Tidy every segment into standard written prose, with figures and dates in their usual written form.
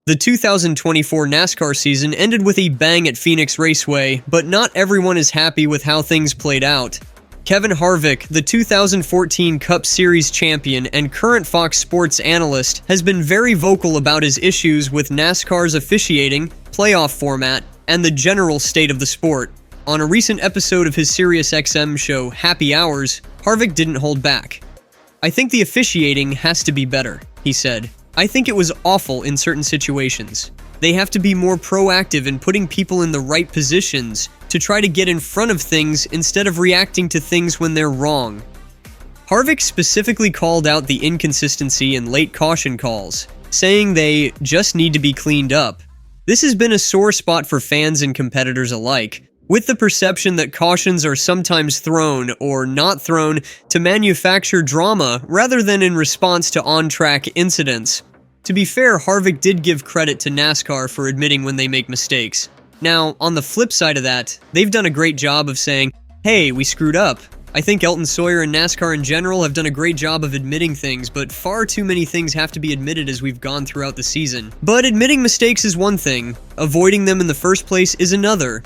The 2024 NASCAR season ended with a bang at Phoenix Raceway, but not everyone is happy with how things played out. Kevin Harvick, the 2014 Cup Series champion and current Fox Sports analyst, has been very vocal about his issues with NASCAR's officiating, playoff format, and the general state of the sport. On a recent episode of his SiriusXM show, Happy Hours, Harvick didn't hold back. "I think the officiating has to be better," he said. "I think it was awful in certain situations. They have to be more proactive in putting people in the right positions to try to get in front of things instead of reacting to things when they're wrong." Harvick specifically called out the inconsistency in late caution calls, saying they just need to be cleaned up. This has been a sore spot for fans and competitors alike, with the perception that cautions are sometimes thrown or not thrown to manufacture drama rather than in response to on-track incidents. To be fair, Harvick did give credit to NASCAR for admitting when they make mistakes. Now, on the flip side of that, they've done a great job of saying, "Hey, we screwed up." I think Elton Sawyer and NASCAR in general have done a great job of admitting things, but far too many things have to be admitted as we've gone throughout the season. But admitting mistakes is one thing, avoiding them in the first place is another.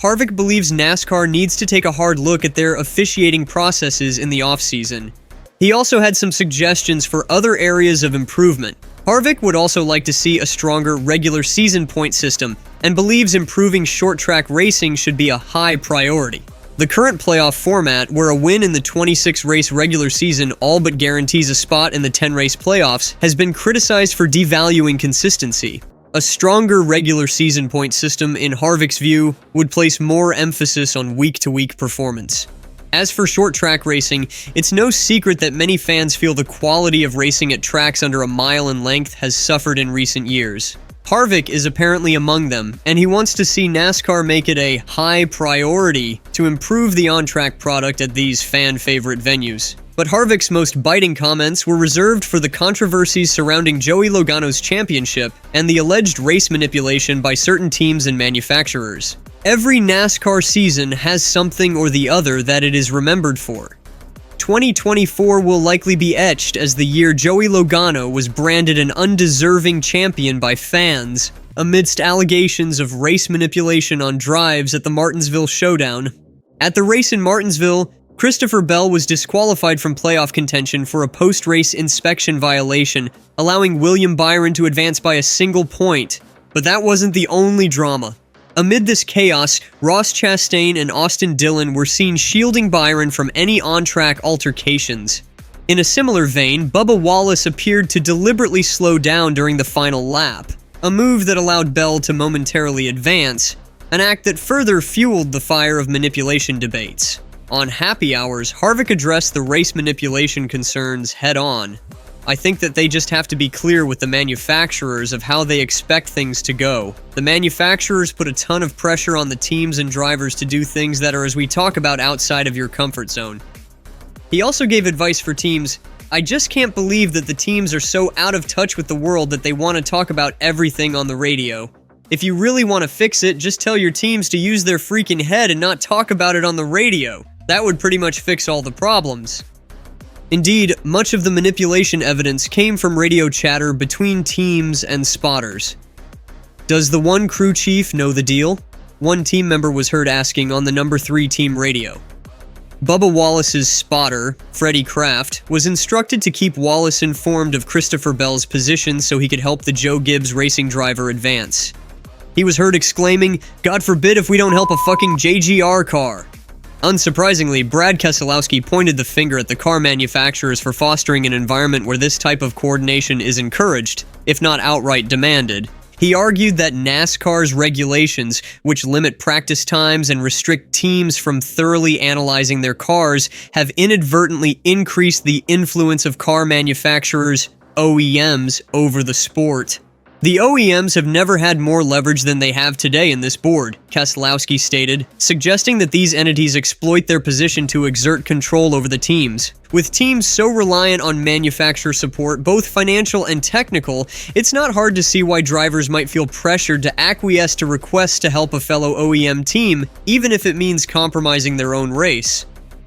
Harvick believes NASCAR needs to take a hard look at their officiating processes in the offseason. He also had some suggestions for other areas of improvement. Harvick would also like to see a stronger regular season point system and believes improving short-track racing should be a high priority. The current playoff format, where a win in the 26-race regular season all but guarantees a spot in the 10-race playoffs, has been criticized for devaluing consistency. A stronger regular season point system, in Harvick's view, would place more emphasis on week-to-week performance. As for short-track racing, it's no secret that many fans feel the quality of racing at tracks under a mile in length has suffered in recent years. Harvick is apparently among them, and he wants to see NASCAR make it a high priority to improve the on-track product at these fan-favorite venues. But Harvick's most biting comments were reserved for the controversies surrounding Joey Logano's championship and the alleged race manipulation by certain teams and manufacturers. Every NASCAR season has something or the other that it is remembered for. 2024 will likely be etched as the year Joey Logano was branded an undeserving champion by fans amidst allegations of race manipulation on drives at the Martinsville Showdown. At the race in Martinsville, Christopher Bell was disqualified from playoff contention for a post-race inspection violation, allowing William Byron to advance by a single point. But that wasn't the only drama. Amid this chaos, Ross Chastain and Austin Dillon were seen shielding Byron from any on-track altercations. In a similar vein, Bubba Wallace appeared to deliberately slow down during the final lap, a move that allowed Bell to momentarily advance, an act that further fueled the fire of manipulation debates. On Happy Hours, Harvick addressed the race manipulation concerns head-on. "I think that they just have to be clear with the manufacturers of how they expect things to go. The manufacturers put a ton of pressure on the teams and drivers to do things that are, as we talk about, outside of your comfort zone." He also gave advice for teams. "I just can't believe that the teams are so out of touch with the world that they want to talk about everything on the radio. If you really want to fix it, just tell your teams to use their freaking head and not talk about it on the radio. That would pretty much fix all the problems." Indeed, much of the manipulation evidence came from radio chatter between teams and spotters. "Does the one crew chief know the deal?" one team member was heard asking on the number 3 team radio. Bubba Wallace's spotter, Freddie Kraft, was instructed to keep Wallace informed of Christopher Bell's position so he could help the Joe Gibbs racing driver advance. He was heard exclaiming, "God forbid if we don't help a fucking JGR car." Unsurprisingly, Brad Keselowski pointed the finger at the car manufacturers for fostering an environment where this type of coordination is encouraged, if not outright demanded. He argued that NASCAR's regulations, which limit practice times and restrict teams from thoroughly analyzing their cars, have inadvertently increased the influence of car manufacturers, OEMs, over the sport. "The OEMs have never had more leverage than they have today in this board," Keselowski stated, suggesting that these entities exploit their position to exert control over the teams. With teams so reliant on manufacturer support, both financial and technical, it's not hard to see why drivers might feel pressured to acquiesce to requests to help a fellow OEM team, even if it means compromising their own race.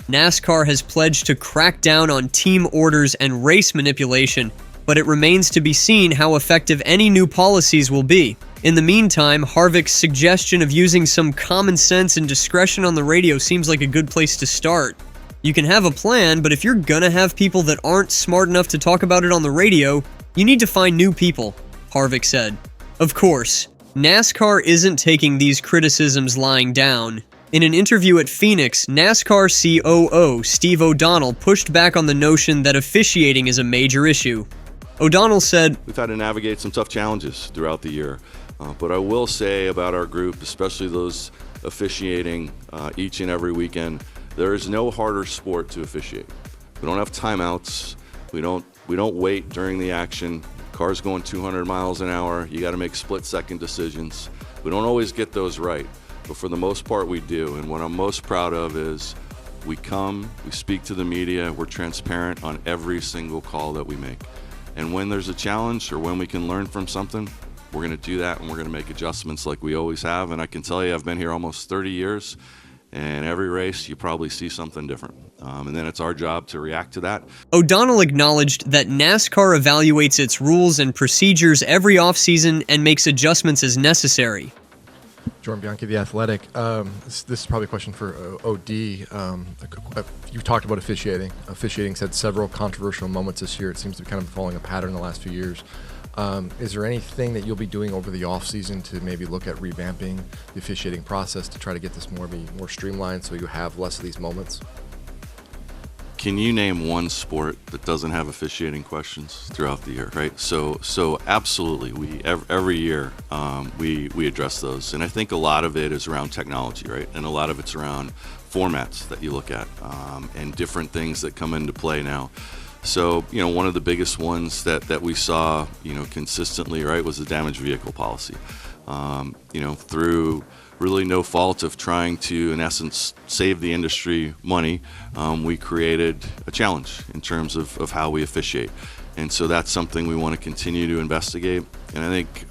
NASCAR has pledged to crack down on team orders and race manipulation, but it remains to be seen how effective any new policies will be. In the meantime, Harvick's suggestion of using some common sense and discretion on the radio seems like a good place to start. You can have a plan, but if you're gonna have people that aren't smart enough to talk about it on the radio, you need to find new people, Harvick said. Of course, NASCAR isn't taking these criticisms lying down. In an interview at Phoenix, NASCAR COO Steve O'Donnell pushed back on the notion that officiating is a major issue. O'Donnell said, "We've had to navigate some tough challenges throughout the year, but I will say about our group, especially those officiating each and every weekend, there is no harder sport to officiate. We don't have timeouts. We don't wait during the action. Cars going 200 miles an hour. You got to make split-second decisions. We don't always get those right, but for the most part we do. And what I'm most proud of is we speak to the media, we're transparent on every single call that we make. And when there's a challenge or when we can learn from something, we're going to do that and we're going to make adjustments like we always have. And I can tell you, I've been here almost 30 years. And every race, you probably see something different. And then it's our job to react to that. O'Donnell acknowledged that NASCAR evaluates its rules and procedures every offseason and makes adjustments as necessary. Jordan Bianchi, The Athletic. This is probably a question for OD. You talked about officiating. Officiating's had several controversial moments this year. It seems to be kind of following a pattern in the last few years. Is there anything that you'll be doing over the off-season to maybe look at revamping the officiating process to try to get this more streamlined so you have less of these moments? Can you name one sport that doesn't have officiating questions throughout the year, right? So absolutely, every year we address those, and I think a lot of it is around technology, right? And a lot of it's around formats that you look at and different things that come into play now. So, one of the biggest ones that we saw, consistently, right, was the damaged vehicle policy. Through really no fault of trying to, in essence, save the industry money, we created a challenge in terms of how we officiate. And so that's something we want to continue to investigate. And I think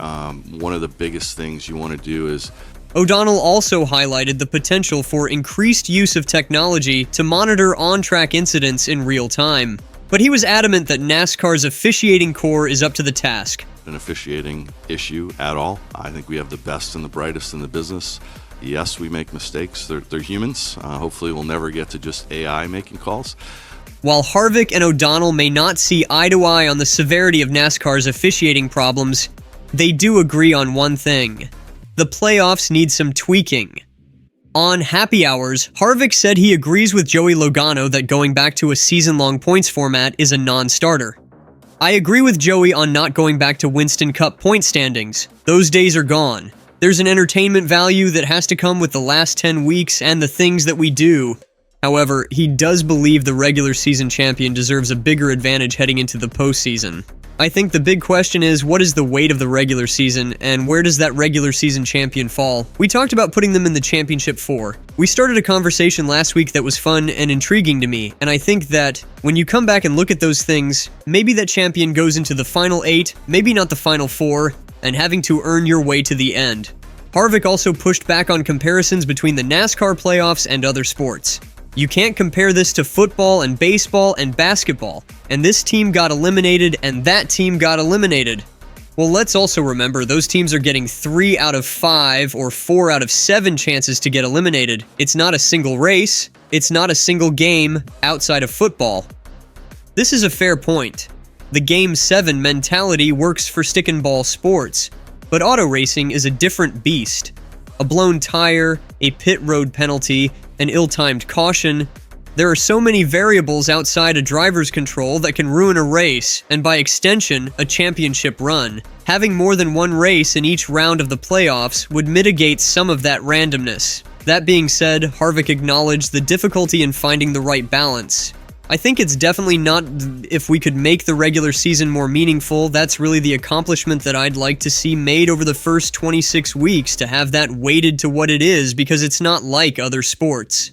one of the biggest things you want to do is O'Donnell also highlighted the potential for increased use of technology to monitor on-track incidents in real time. But he was adamant that NASCAR's officiating core is up to the task. An officiating issue at all. I think we have the best and the brightest in the business. Yes, we make mistakes. They're humans. Hopefully we'll never get to just AI making calls. While Harvick and O'Donnell may not see eye to eye on the severity of NASCAR's officiating problems, they do agree on one thing. The playoffs need some tweaking. On Happy Hours, Harvick said he agrees with Joey Logano that going back to a season-long points format is a non-starter. I agree with Joey on not going back to Winston Cup point standings. Those days are gone. There's an entertainment value that has to come with the last 10 weeks and the things that we do. However, he does believe the regular season champion deserves a bigger advantage heading into the postseason. I think the big question is, what is the weight of the regular season, and where does that regular season champion fall? We talked about putting them in the championship 4. We started a conversation last week that was fun and intriguing to me, and I think that when you come back and look at those things, maybe that champion goes into the final 8, maybe not the final 4, and having to earn your way to the end. Harvick also pushed back on comparisons between the NASCAR playoffs and other sports. You can't compare this to football and baseball and basketball, and this team got eliminated and that team got eliminated. Well, let's also remember those teams are getting 3 out of 5 or 4 out of 7 chances to get eliminated. It's not a single race, it's not a single game outside of football. This is a fair point. The Game 7 mentality works for stick and ball sports, but auto racing is a different beast. A blown tire, a pit road penalty, an ill-timed caution. There are so many variables outside a driver's control that can ruin a race, and by extension, a championship run. Having more than one race in each round of the playoffs would mitigate some of that randomness. That being said, Harvick acknowledged the difficulty in finding the right balance. I think it's definitely not if we could make the regular season more meaningful. That's really the accomplishment that I'd like to see made over the first 26 weeks, to have that weighted to what it is, because it's not like other sports.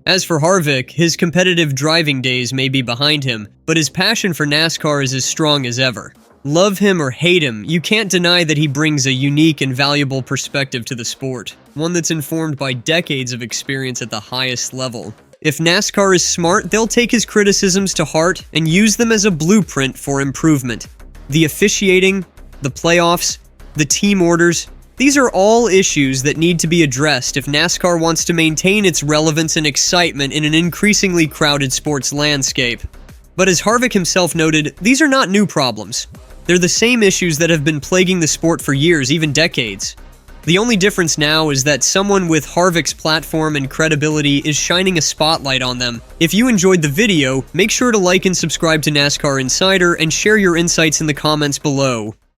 As for Harvick, his competitive driving days may be behind him, but his passion for NASCAR is as strong as ever. Love him or hate him, you can't deny that he brings a unique and valuable perspective to the sport, one that's informed by decades of experience at the highest level. If NASCAR is smart, they'll take his criticisms to heart and use them as a blueprint for improvement. the officiating, the playoffs, the team orders. These are all issues that need to be addressed if NASCAR wants to maintain its relevance and excitement in an increasingly crowded sports landscape. But as Harvick himself noted, these are not new problems. They're the same issues that have been plaguing the sport for years, even decades. The only difference now is that someone with Harvick's platform and credibility is shining a spotlight on them. If you enjoyed the video, make sure to like and subscribe to NASCAR Insider and share your insights in the comments below.